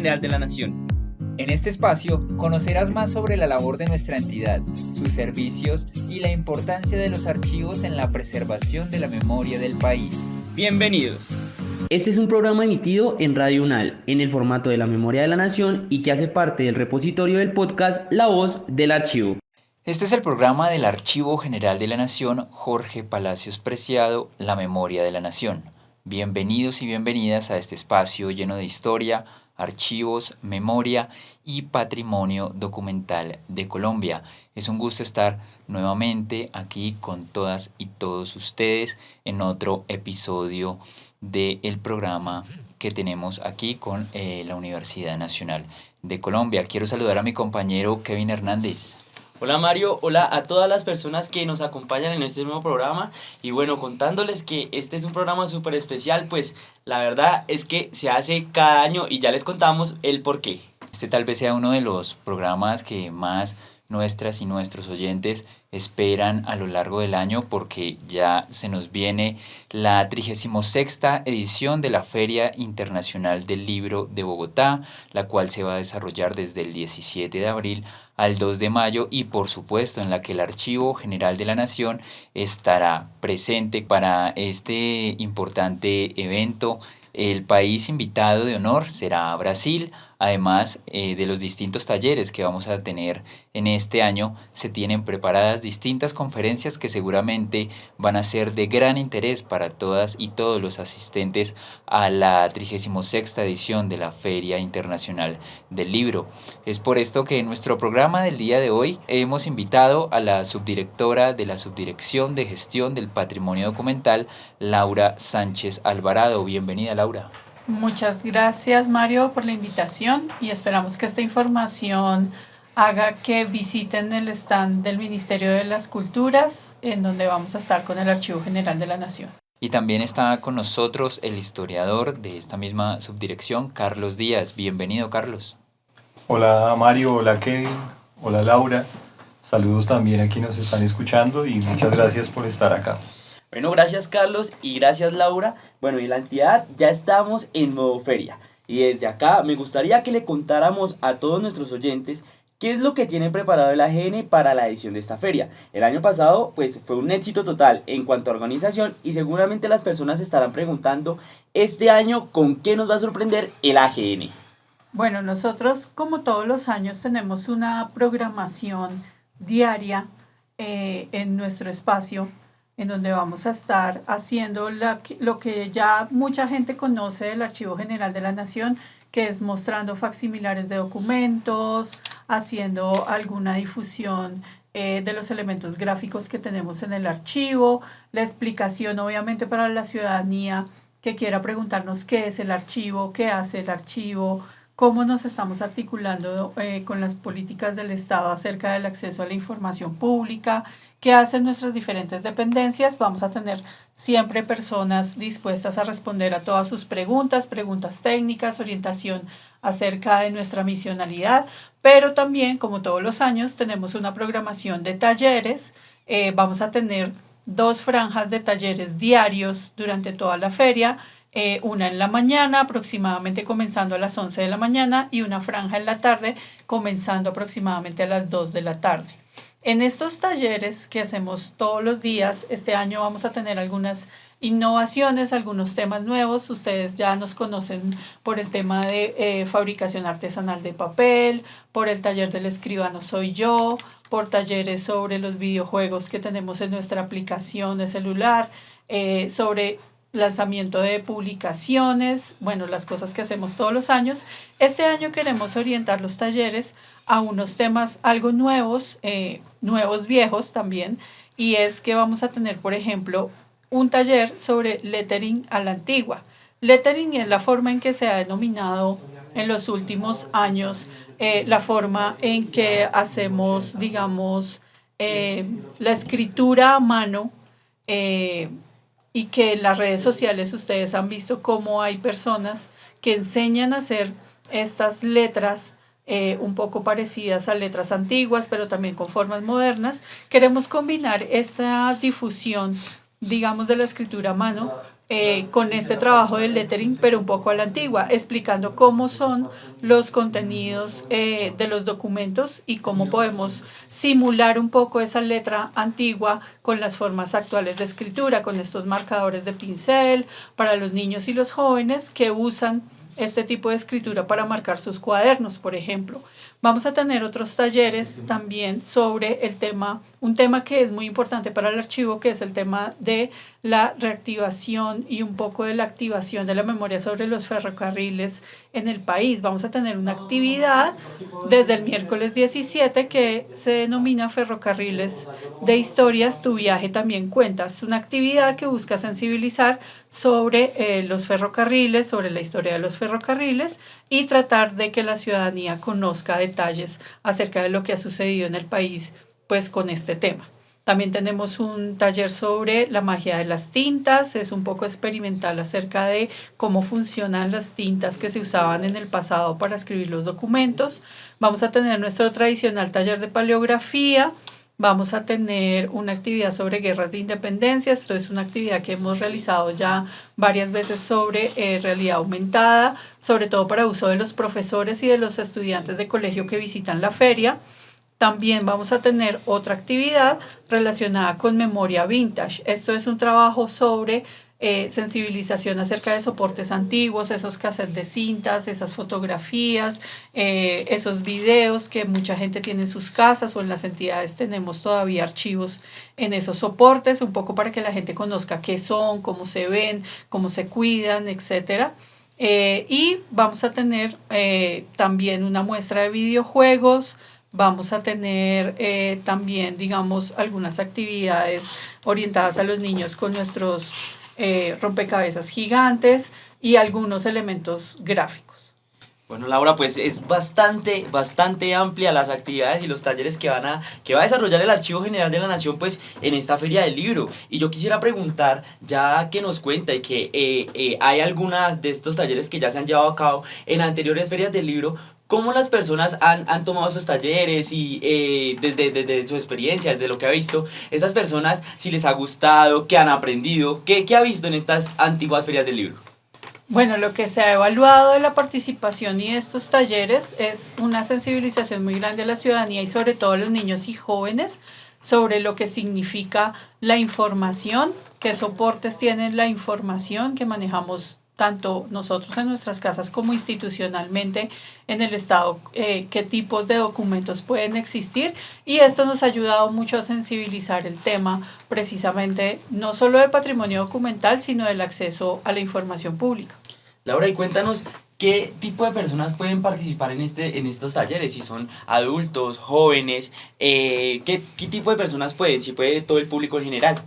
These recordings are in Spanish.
General de la Nación. En este espacio conocerás más sobre la labor de nuestra entidad, sus servicios y la importancia de los archivos en la preservación de la memoria del país. Bienvenidos. Este es un programa emitido en Radio UNAL, en el formato de la Memoria de la Nación y que hace parte del repositorio del podcast La Voz del Archivo. Este es el programa del Archivo General de la Nación, Jorge Palacios Preciado, La Memoria de la Nación. Bienvenidos y bienvenidas a este espacio lleno de historia, archivos, memoria y patrimonio documental de Colombia. Es un gusto estar nuevamente aquí con todas y todos ustedes en otro episodio del programa que tenemos aquí con la Universidad Nacional de Colombia. Quiero saludar a mi compañero Kevin Hernández. Hola Mario, hola a todas las personas que nos acompañan en este nuevo programa y bueno, contándoles que este es un programa súper especial, pues la verdad es que se hace cada año y ya les contamos el porqué. Este tal vez sea uno de los programas que más nuestras y nuestros oyentes esperan a lo largo del año porque ya se nos viene la 36ª edición de la Feria Internacional del Libro de Bogotá, la cual se va a desarrollar desde el 17 de abril al 2 de mayo y por supuesto en la que el Archivo General de la Nación estará presente para este importante evento. El país invitado de honor será Brasil. Además de los distintos talleres que vamos a tener en este año, se tienen preparadas distintas conferencias que seguramente van a ser de gran interés para todas y todos los asistentes a la 36ª edición de la Feria Internacional del Libro. Es por esto que en nuestro programa del día de hoy hemos invitado a la subdirectora de la Subdirección de Gestión del Patrimonio Documental, Laura Sánchez Alvarado. Bienvenida, Laura. Muchas gracias, Mario, por la invitación y esperamos que esta información haga que visiten el stand del Ministerio de las Culturas, en donde vamos a estar con el Archivo General de la Nación. Y también está con nosotros el historiador de esta misma subdirección, Carlos Díaz. Bienvenido, Carlos. Hola Mario, hola Kevin, hola Laura. Saludos también a quienes nos están escuchando y muchas gracias por estar acá. Bueno, gracias Carlos y gracias Laura. Bueno, y la entidad ya estamos en modo feria. Y desde acá me gustaría que le contáramos a todos nuestros oyentes qué es lo que tiene preparado el AGN para la edición de esta feria. El año pasado pues fue un éxito total en cuanto a organización y seguramente las personas estarán preguntando este año con qué nos va a sorprender el AGN. Bueno, nosotros como todos los años tenemos una programación diaria en nuestro espacio, en donde vamos a estar haciendo lo que ya mucha gente conoce del Archivo General de la Nación, que es mostrando facsimilares de documentos, haciendo alguna difusión de los elementos gráficos que tenemos en el archivo, la explicación obviamente para la ciudadanía que quiera preguntarnos qué es el archivo, qué hace el archivo, cómo nos estamos articulando con las políticas del Estado acerca del acceso a la información pública, qué hacen nuestras diferentes dependencias. Vamos a tener siempre personas dispuestas a responder a todas sus preguntas técnicas, orientación acerca de nuestra misionalidad, pero también, como todos los años, tenemos una programación de talleres. Vamos a tener 2 franjas de talleres diarios durante toda la feria, una en la mañana, aproximadamente comenzando a las 11 de la mañana, y una franja en la tarde, comenzando aproximadamente a las 2 de la tarde. En estos talleres que hacemos todos los días, este año vamos a tener algunas innovaciones, algunos temas nuevos. Ustedes ya nos conocen por el tema de fabricación artesanal de papel, por el taller del escribano Soy Yo, por talleres sobre los videojuegos que tenemos en nuestra aplicación de celular, sobre lanzamiento de publicaciones, bueno, las cosas que hacemos todos los años. Este año queremos orientar los talleres a unos temas algo nuevos, nuevos viejos también, y es que vamos a tener, por ejemplo, un taller sobre lettering a la antigua. Lettering es la forma en que se ha denominado en los últimos años, la forma en que hacemos, digamos, la escritura a mano, y que en las redes sociales ustedes han visto cómo hay personas que enseñan a hacer estas letras un poco parecidas a letras antiguas, pero también con formas modernas. Queremos combinar esta difusión, digamos, de la escritura a mano con este trabajo del lettering, pero un poco a la antigua, explicando cómo son los contenidos de los documentos y cómo podemos simular un poco esa letra antigua con las formas actuales de escritura, con estos marcadores de pincel para los niños y los jóvenes que usan este tipo de escritura para marcar sus cuadernos, por ejemplo. Vamos a tener otros talleres también sobre el tema, un tema que es muy importante para el archivo, que es el tema de la reactivación y un poco de la activación de la memoria sobre los ferrocarriles en el país. Vamos a tener una actividad desde el miércoles 17 que se denomina Ferrocarriles de Historias, tu viaje también cuenta. Es una actividad que busca sensibilizar sobre los ferrocarriles, sobre la historia de los ferrocarriles y tratar de que la ciudadanía conozca detalles acerca de lo que ha sucedido en el país pues con este tema. También tenemos un taller sobre la magia de las tintas, es un poco experimental acerca de cómo funcionan las tintas que se usaban en el pasado para escribir los documentos. Vamos a tener nuestro tradicional taller de paleografía, vamos a tener una actividad sobre guerras de independencia, esto es una actividad que hemos realizado ya varias veces sobre realidad aumentada, sobre todo para uso de los profesores y de los estudiantes de colegio que visitan la feria. También vamos a tener otra actividad relacionada con memoria vintage. Esto es un trabajo sobre sensibilización acerca de soportes antiguos, esos cassettes de cintas, esas fotografías, esos videos que mucha gente tiene en sus casas o en las entidades tenemos todavía archivos en esos soportes, un poco para que la gente conozca qué son, cómo se ven, cómo se cuidan, etc. Y vamos a tener también una muestra de videojuegos. Vamos a tener también, digamos, algunas actividades orientadas a los niños con nuestros rompecabezas gigantes y algunos elementos gráficos. Bueno, Laura, pues es bastante amplia las actividades y los talleres que va a desarrollar el Archivo General de la Nación pues en esta Feria del Libro. Y yo quisiera preguntar, ya que nos cuenta y que hay algunas de estos talleres que ya se han llevado a cabo en anteriores ferias del libro, ¿cómo las personas han tomado esos talleres y desde su experiencia, desde lo que ha visto, estas personas, si les ha gustado, qué han aprendido, qué ha visto en estas antiguas ferias del libro? Bueno, lo que se ha evaluado de la participación y de estos talleres es una sensibilización muy grande a la ciudadanía y sobre todo a los niños y jóvenes sobre lo que significa la información, qué soportes tiene la información que manejamos tanto nosotros en nuestras casas como institucionalmente en el Estado, qué tipos de documentos pueden existir, y esto nos ha ayudado mucho a sensibilizar el tema precisamente no solo del patrimonio documental, sino del acceso a la información pública. Laura, y cuéntanos qué tipo de personas pueden participar en estos talleres, si son adultos, jóvenes, qué tipo de personas pueden, si puede todo el público en general.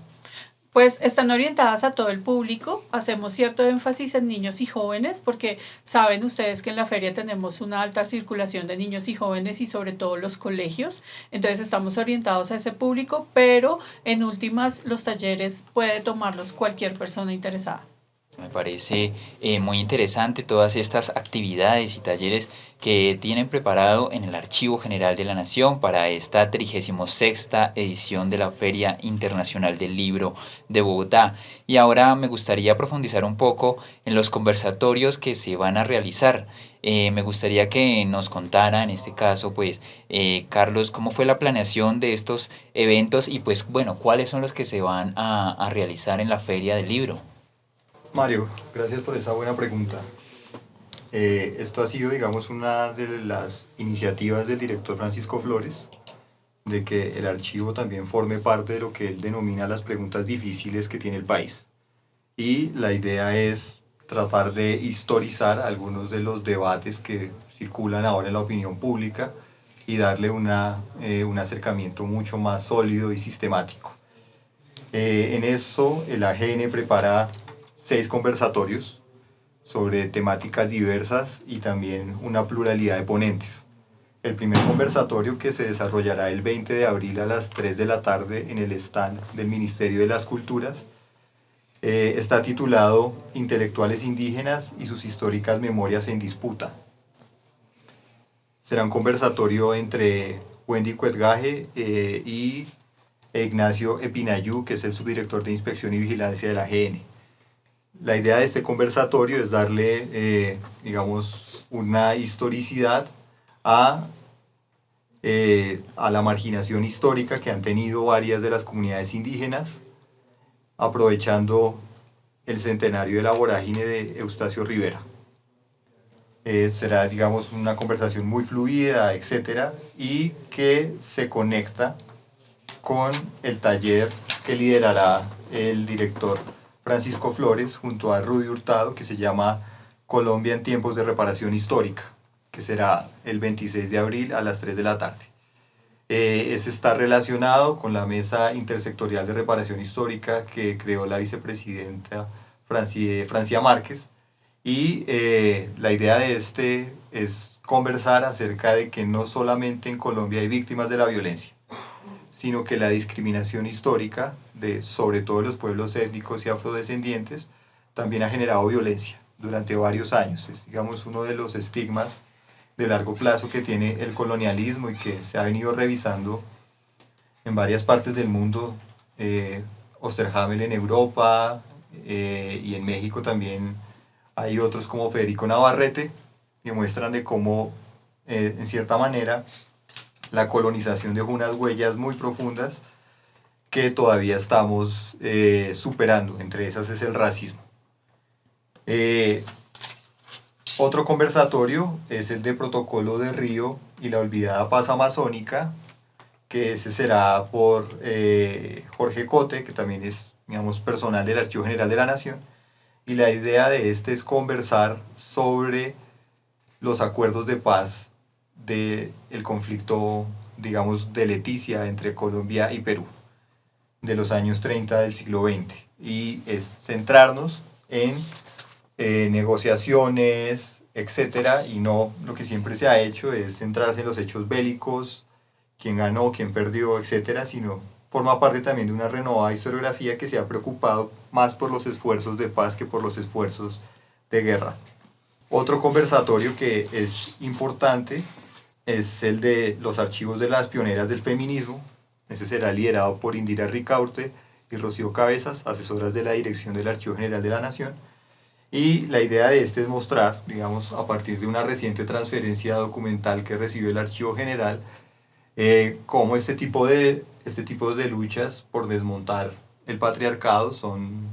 Pues están orientadas a todo el público, hacemos cierto énfasis en niños y jóvenes porque saben ustedes que en la feria tenemos una alta circulación de niños y jóvenes y sobre todo los colegios, entonces estamos orientados a ese público, pero en últimas los talleres puede tomarlos cualquier persona interesada. Me parece muy interesante todas estas actividades y talleres que tienen preparado en el Archivo General de la Nación para esta 36ª edición de la Feria Internacional del Libro de Bogotá. Y ahora me gustaría profundizar un poco en los conversatorios que se van a realizar. Me gustaría que nos contara, en este caso, pues, Carlos, cómo fue la planeación de estos eventos y, pues, bueno, cuáles son los que se van a realizar en la Feria del Libro. Mario, gracias por esa buena pregunta. Esto ha sido, digamos, una de las iniciativas del director Francisco Flores, de que el archivo también forme parte de lo que él denomina las preguntas difíciles que tiene el país. Y la idea es tratar de historizar algunos de los debates que circulan ahora en la opinión pública y darle un acercamiento mucho más sólido y sistemático. En eso, el AGN prepara 6 conversatorios sobre temáticas diversas y también una pluralidad de ponentes. El primer conversatorio, que se desarrollará el 20 de abril a las 3 de la tarde en el stand del Ministerio de las Culturas, está titulado Intelectuales indígenas y sus históricas memorias en disputa. Será un conversatorio entre Wendy Cuetgaje y Ignacio Epinayú, que es el subdirector de Inspección y Vigilancia de la AGN. La idea de este conversatorio es darle, digamos, una historicidad a la marginación histórica que han tenido varias de las comunidades indígenas, aprovechando el centenario de la vorágine de Eustacio Rivera. Será, digamos, una conversación muy fluida, etcétera, y que se conecta con el taller que liderará el director Francisco Flores junto a Rudy Hurtado, que se llama Colombia en tiempos de reparación histórica, que será el 26 de abril a las 3 de la tarde. Ese está relacionado con la Mesa Intersectorial de Reparación Histórica que creó la vicepresidenta Francia Márquez, y la idea de este es conversar acerca de que no solamente en Colombia hay víctimas de la violencia, sino que la discriminación histórica de sobre todo los pueblos étnicos y afrodescendientes también ha generado violencia durante varios años. Es, digamos, uno de los estigmas de largo plazo que tiene el colonialismo y que se ha venido revisando en varias partes del mundo. Osterhamel en Europa y en México también hay otros como Federico Navarrete que muestran de cómo, en cierta manera, la colonización dejó unas huellas muy profundas que todavía estamos superando. Entre esas es el racismo. Otro conversatorio es el de Protocolo de Río y la olvidada paz amazónica, que ese será por Jorge Cote, que también es, digamos, personal del Archivo General de la Nación, y la idea de este es conversar sobre los acuerdos de paz del conflicto, digamos, de Leticia entre Colombia y Perú, de los años 30 del siglo XX, y es centrarnos en negociaciones, etcétera, y no lo que siempre se ha hecho es centrarse en los hechos bélicos, quién ganó, quién perdió, etcétera, sino forma parte también de una renovada historiografía que se ha preocupado más por los esfuerzos de paz que por los esfuerzos de guerra. Otro conversatorio que es importante es el de los archivos de las pioneras del feminismo. Ese será liderado por Indira Ricaurte y Rocío Cabezas, asesoras de la Dirección del Archivo General de la Nación. Y la idea de este es mostrar, digamos, a partir de una reciente transferencia documental que recibió el Archivo General, cómo este tipo de luchas por desmontar el patriarcado son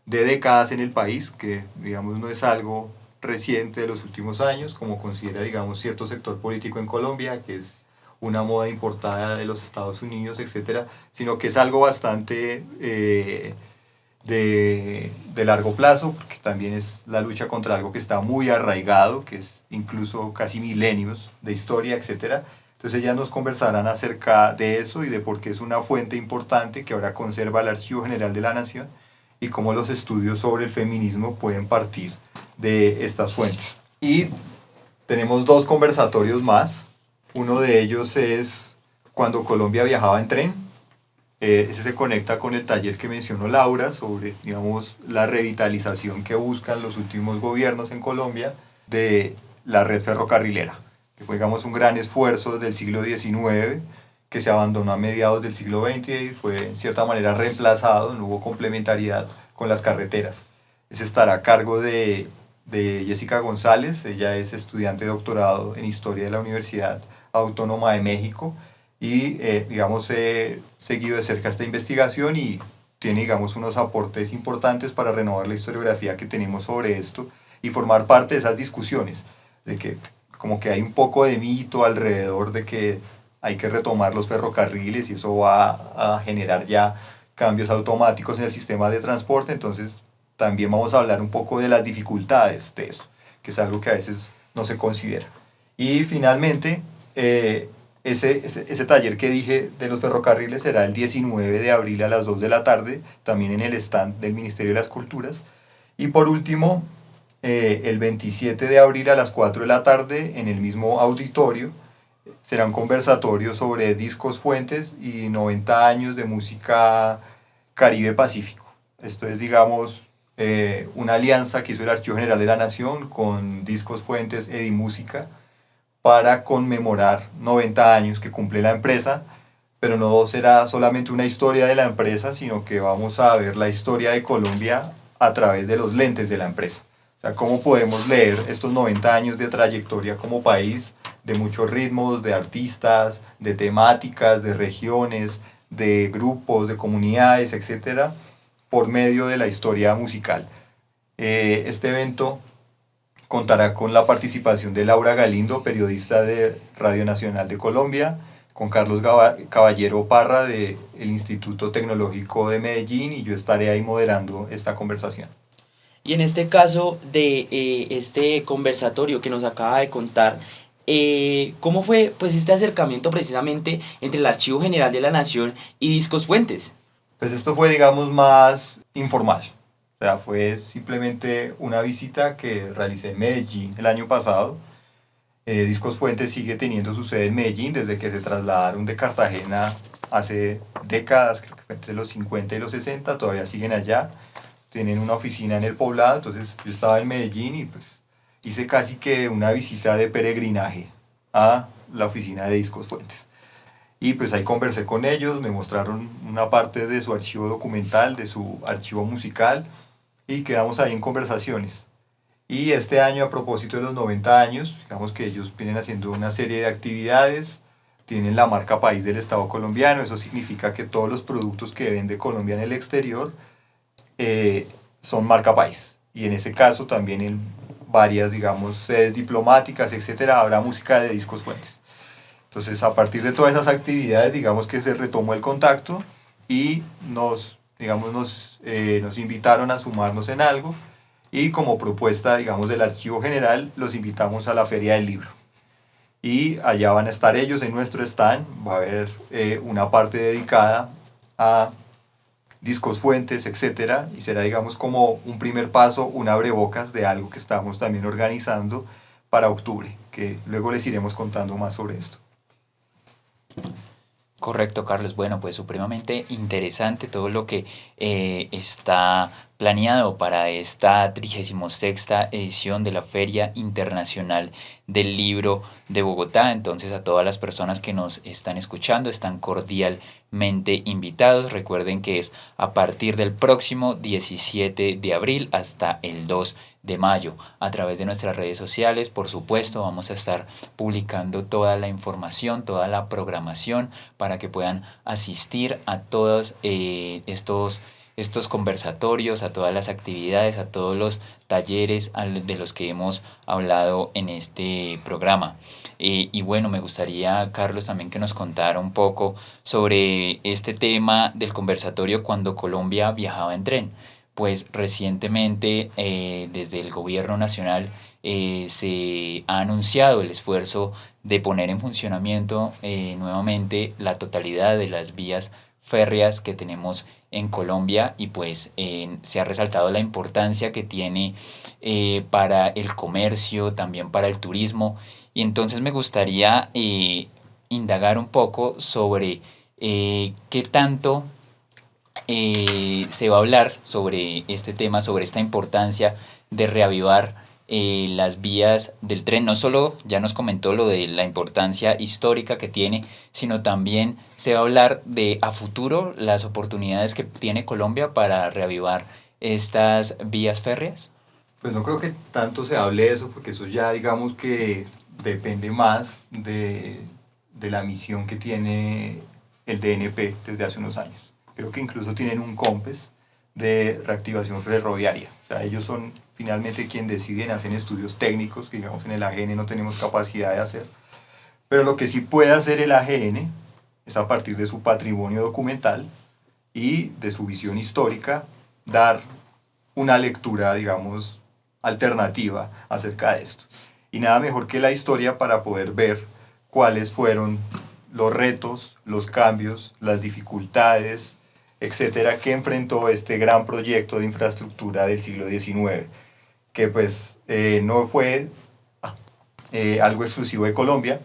de décadas en el país, que, digamos, no es algo reciente de los últimos años, como considera, digamos, cierto sector político en Colombia, que es una moda importada de los Estados Unidos, etcétera, sino que es algo bastante de largo plazo, porque también es la lucha contra algo que está muy arraigado, que es incluso casi milenios de historia, etcétera. Entonces ellas nos conversarán acerca de eso y de por qué es una fuente importante que ahora conserva el Archivo General de la Nación y cómo los estudios sobre el feminismo pueden partir de estas fuentes. Y tenemos dos conversatorios más. Uno de ellos es cuando Colombia viajaba en tren. Ese se conecta con el taller que mencionó Laura sobre, digamos, la revitalización que buscan los últimos gobiernos en Colombia de la red ferrocarrilera, que fue, digamos, un gran esfuerzo del siglo XIX, que se abandonó a mediados del siglo XX y fue en cierta manera reemplazado, no hubo complementariedad con las carreteras. Ese estará a cargo de Jessica González. Ella es estudiante de doctorado en Historia de la Universidad Autónoma de México y, digamos, he seguido de cerca esta investigación y tiene, digamos, unos aportes importantes para renovar la historiografía que tenemos sobre esto y formar parte de esas discusiones, de que como que hay un poco de mito alrededor de que hay que retomar los ferrocarriles y eso va a generar ya cambios automáticos en el sistema de transporte. Entonces también vamos a hablar un poco de las dificultades de eso, que es algo que a veces no se considera. Y finalmente, ese taller que dije de los ferrocarriles será el 19 de abril a las 2 de la tarde, también en el stand del Ministerio de las Culturas. Y por último, el 27 de abril a las 4 de la tarde, en el mismo auditorio, será un conversatorio sobre discos fuentes y 90 años de música Caribe Pacífico. Esto es, digamos, una alianza que hizo el Archivo General de la Nación con Discos Fuentes Edimúsica para conmemorar 90 años que cumple la empresa, pero no será solamente una historia de la empresa, sino que vamos a ver la historia de Colombia a través de los lentes de la empresa. O sea, cómo podemos leer estos 90 años de trayectoria como país, de muchos ritmos, de artistas, de temáticas, de regiones, de grupos, de comunidades, etcétera, por medio de la historia musical. Este evento contará con la participación de Laura Galindo, periodista de Radio Nacional de Colombia, con Carlos Caballero Parra del Instituto Tecnológico de Medellín, y yo estaré ahí moderando esta conversación. Y en este caso de este conversatorio que nos acaba de contar, ¿cómo fue pues este acercamiento precisamente entre el Archivo General de la Nación y Discos Fuentes? Pues esto fue, digamos, más informal. O sea, fue simplemente una visita que realicé en Medellín el año pasado. Discos Fuentes sigue teniendo su sede en Medellín desde que se trasladaron de Cartagena hace décadas, creo que fue entre los 50 y los 60, todavía siguen allá. Tienen una oficina en el Poblado, entonces yo estaba en Medellín y pues hice casi que una visita de peregrinaje a la oficina de Discos Fuentes. Y pues ahí conversé con ellos, me mostraron una parte de su archivo documental, de su archivo musical, y quedamos ahí en conversaciones. Y este año, a propósito de los 90 años, digamos que ellos vienen haciendo una serie de actividades, tienen la marca país del Estado colombiano, eso significa que todos los productos que vende Colombia en el exterior son marca país. Y en ese caso también en varias, digamos, sedes diplomáticas, etcétera, habrá música de Discos Fuentes. Entonces, a partir de todas esas actividades, digamos que se retomó el contacto y nos invitaron a sumarnos en algo, y como propuesta, digamos, del Archivo General, los invitamos a la Feria del Libro. Y allá van a estar ellos en nuestro stand, va a haber una parte dedicada a Discos Fuentes, etcétera, y será, digamos, como un primer paso, un abrebocas de algo que estamos también organizando para octubre, que luego les iremos contando más sobre esto. Correcto, Carlos. Bueno, pues supremamente interesante todo lo que está planeado para esta 36ª edición de la Feria Internacional del Libro de Bogotá. Entonces, a todas las personas que nos están escuchando están cordialmente invitados. Recuerden que es a partir del próximo 17 de abril hasta el 2 de mayo. A través de nuestras redes sociales, por supuesto, vamos a estar publicando toda la información, toda la programación para que puedan asistir a todos estos conversatorios, a todas las actividades, a todos los talleres de los que hemos hablado en este programa. Y bueno, me gustaría, Carlos, también que nos contara un poco sobre este tema del conversatorio cuando Colombia viajaba en tren. Pues recientemente desde el gobierno nacional se ha anunciado el esfuerzo de poner en funcionamiento nuevamente la totalidad de las vías férreas que tenemos en Colombia, y pues se ha resaltado la importancia que tiene para el comercio, también para el turismo. Y entonces me gustaría indagar un poco sobre qué tanto se va a hablar sobre este tema, sobre esta importancia de reavivar las vías del tren. No solo ya nos comentó lo de la importancia histórica que tiene, sino también se va a hablar de a futuro las oportunidades que tiene Colombia para reavivar estas vías férreas. Pues no creo que tanto se hable de eso, porque eso ya, digamos, que depende más de la misión que tiene el DNP desde hace unos años. Creo que incluso tienen un COMPES de reactivación ferroviaria. O sea, ellos son finalmente quienes deciden, hacen estudios técnicos que, digamos, en el AGN no tenemos capacidad de hacer. Pero lo que sí puede hacer el AGN es, a partir de su patrimonio documental y de su visión histórica, dar una lectura, digamos, alternativa acerca de esto. Y nada mejor que la historia para poder ver cuáles fueron los retos, los cambios, las dificultades, etcétera, que enfrentó este gran proyecto de infraestructura del siglo XIX, que pues no fue algo exclusivo de Colombia.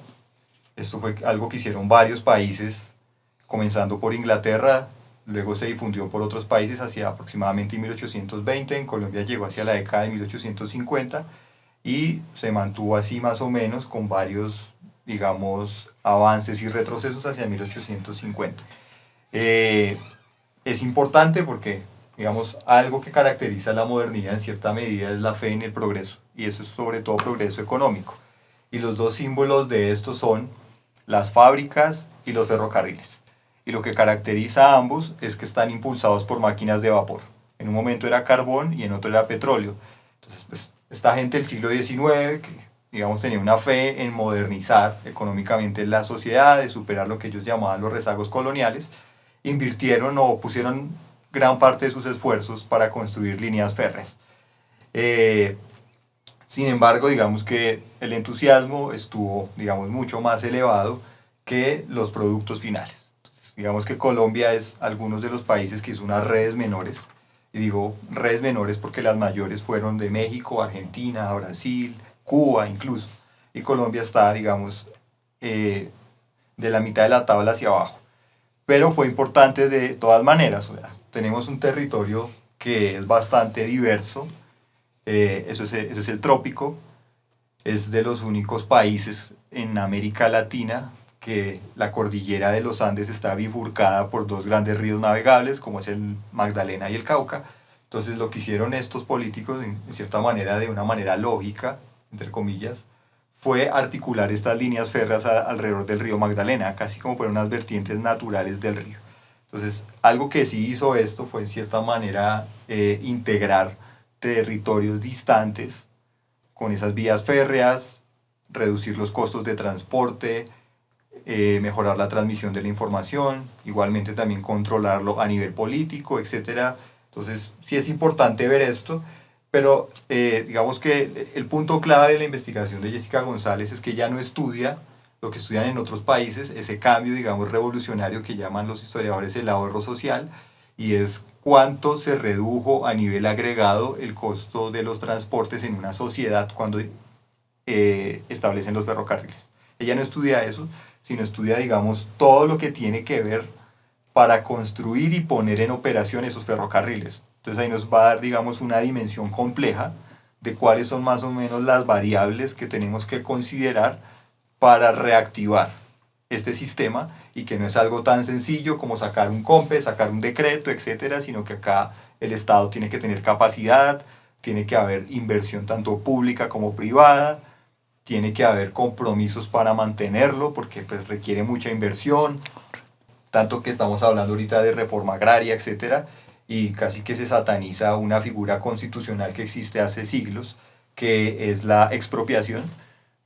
Esto fue algo que hicieron varios países, comenzando por Inglaterra, luego se difundió por otros países hacia aproximadamente 1820, en Colombia llegó hacia la década de 1850 y se mantuvo así más o menos, con varios, digamos, avances y retrocesos hacia 1850. Es importante porque Digamos, algo que caracteriza la modernidad en cierta medida es la fe en el progreso, y eso es sobre todo progreso económico. Y los dos símbolos de esto son las fábricas y los ferrocarriles. Y lo que caracteriza a ambos es que están impulsados por máquinas de vapor. En un momento era carbón y en otro era petróleo. Entonces, pues, esta gente del siglo XIX, que digamos tenía una fe en modernizar económicamente la sociedad, de superar lo que ellos llamaban los rezagos coloniales, invirtieron o pusieron gran parte de sus esfuerzos para construir líneas férreas. Sin embargo, digamos que el entusiasmo estuvo, digamos, mucho más elevado que los productos finales. Entonces, digamos que Colombia es algunos de los países que hizo unas redes menores, y digo redes menores porque las mayores fueron de México, Argentina, Brasil, Cuba incluso, y Colombia está, digamos, de la mitad de la tabla hacia abajo. Pero fue importante de todas maneras, o sea, tenemos un territorio que es bastante diverso, eso es el trópico, es de los únicos países en América Latina que la cordillera de los Andes está bifurcada por dos grandes ríos navegables, como es el Magdalena y el Cauca. Entonces lo que hicieron estos políticos, en cierta manera, de una manera lógica, entre comillas, fue articular estas líneas férreas alrededor del río Magdalena, casi como fueron unas vertientes naturales del río. Entonces, algo que sí hizo esto fue, en cierta manera, integrar territorios distantes con esas vías férreas, reducir los costos de transporte, mejorar la transmisión de la información, igualmente también controlarlo a nivel político, etc. Entonces, sí es importante ver esto, pero digamos que el punto clave de la investigación de Jessica González es que ella no estudia lo que estudian en otros países, ese cambio, digamos, revolucionario que llaman los historiadores el ahorro social, y es cuánto se redujo a nivel agregado el costo de los transportes en una sociedad cuando establecen los ferrocarriles. Ella no estudia eso, sino estudia, digamos, todo lo que tiene que ver para construir y poner en operación esos ferrocarriles. Entonces ahí nos va a dar, digamos, una dimensión compleja de cuáles son más o menos las variables que tenemos que considerar para reactivar este sistema, y que no es algo tan sencillo como sacar un COMPE, sacar un decreto, etcétera, sino que acá el Estado tiene que tener capacidad, tiene que haber inversión tanto pública como privada, tiene que haber compromisos para mantenerlo, porque pues requiere mucha inversión, tanto que estamos hablando ahorita de reforma agraria, etcétera, y casi que se sataniza una figura constitucional que existe hace siglos, que es la expropiación.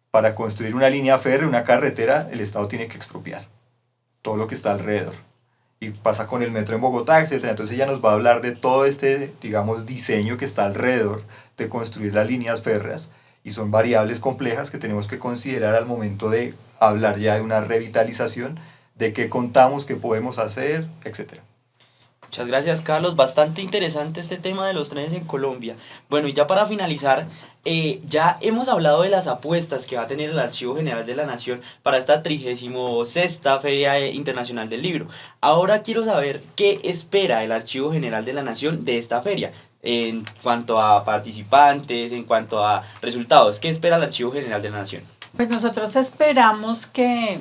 Para construir una línea férrea, una carretera, el Estado tiene que expropiar todo lo que está alrededor. Y pasa con el metro en Bogotá, etc. Entonces ella nos va a hablar de todo este, digamos, diseño que está alrededor de construir las líneas férreas, y son variables complejas que tenemos que considerar al momento de hablar ya de una revitalización, de qué contamos, qué podemos hacer, etc. Muchas gracias, Carlos. Bastante interesante este tema de los trenes en Colombia. Bueno, y ya para finalizar, ya hemos hablado de las apuestas que va a tener el Archivo General de la Nación para esta 36ª Feria Internacional del Libro. Ahora quiero saber qué espera el Archivo General de la Nación de esta feria, en cuanto a participantes, en cuanto a resultados. ¿Qué espera el Archivo General de la Nación? Pues nosotros esperamos que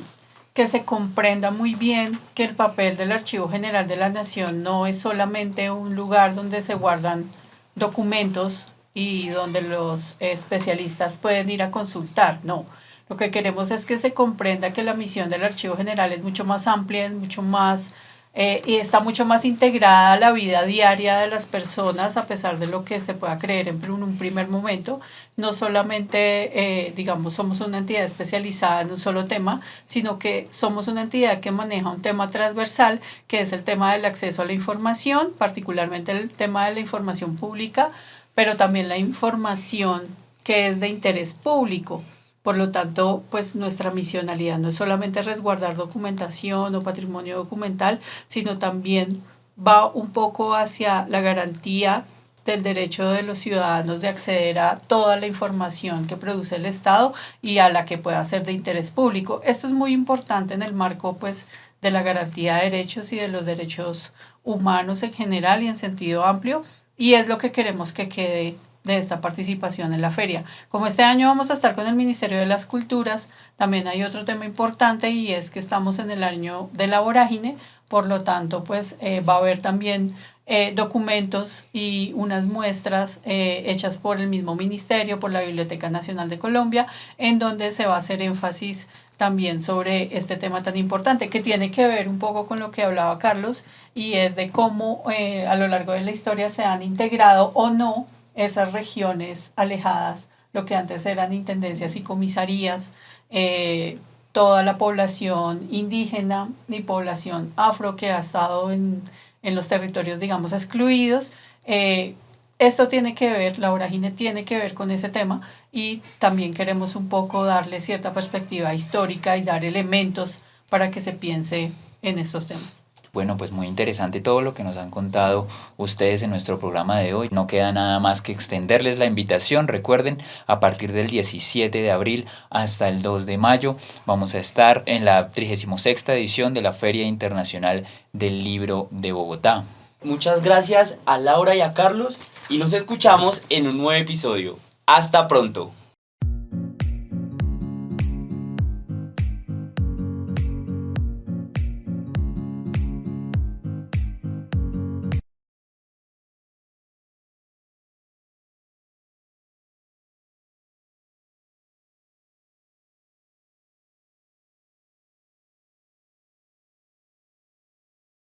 se comprenda muy bien que el papel del Archivo General de la Nación no es solamente un lugar donde se guardan documentos y donde los especialistas pueden ir a consultar, no. Lo que queremos es que se comprenda que la misión del Archivo General es mucho más amplia, es mucho más y está mucho más integrada a la vida diaria de las personas, a pesar de lo que se pueda creer en un primer momento. No solamente, digamos, somos una entidad especializada en un solo tema, sino que somos una entidad que maneja un tema transversal, que es el tema del acceso a la información, particularmente el tema de la información pública, pero también la información que es de interés público. Por lo tanto, pues nuestra misionalidad no es solamente resguardar documentación o patrimonio documental, sino también va un poco hacia la garantía del derecho de los ciudadanos de acceder a toda la información que produce el Estado y a la que pueda ser de interés público. Esto es muy importante en el marco, pues, de la garantía de derechos y de los derechos humanos en general y en sentido amplio, y es lo que queremos que quede de esta participación en la feria. Como este año vamos a estar con el Ministerio de las Culturas, también hay otro tema importante, y es que estamos en el año de la vorágine, por lo tanto, pues va a haber también documentos y unas muestras hechas por el mismo ministerio, por la Biblioteca Nacional de Colombia, en donde se va a hacer énfasis también sobre este tema tan importante, que tiene que ver un poco con lo que hablaba Carlos, y es de cómo a lo largo de la historia se han integrado o no esas regiones alejadas, lo que antes eran intendencias y comisarías, toda la población indígena y población afro que ha estado en los territorios, digamos, excluidos. Esto tiene que ver, la vorágine tiene que ver con ese tema, y también queremos un poco darle cierta perspectiva histórica y dar elementos para que se piense en estos temas. Bueno, pues muy interesante todo lo que nos han contado ustedes en nuestro programa de hoy. No queda nada más que extenderles la invitación. Recuerden, a partir del 17 de abril hasta el 2 de mayo vamos a estar en la 36ª edición de la Feria Internacional del Libro de Bogotá. Muchas gracias a Laura y a Carlos y nos escuchamos en un nuevo episodio. Hasta pronto.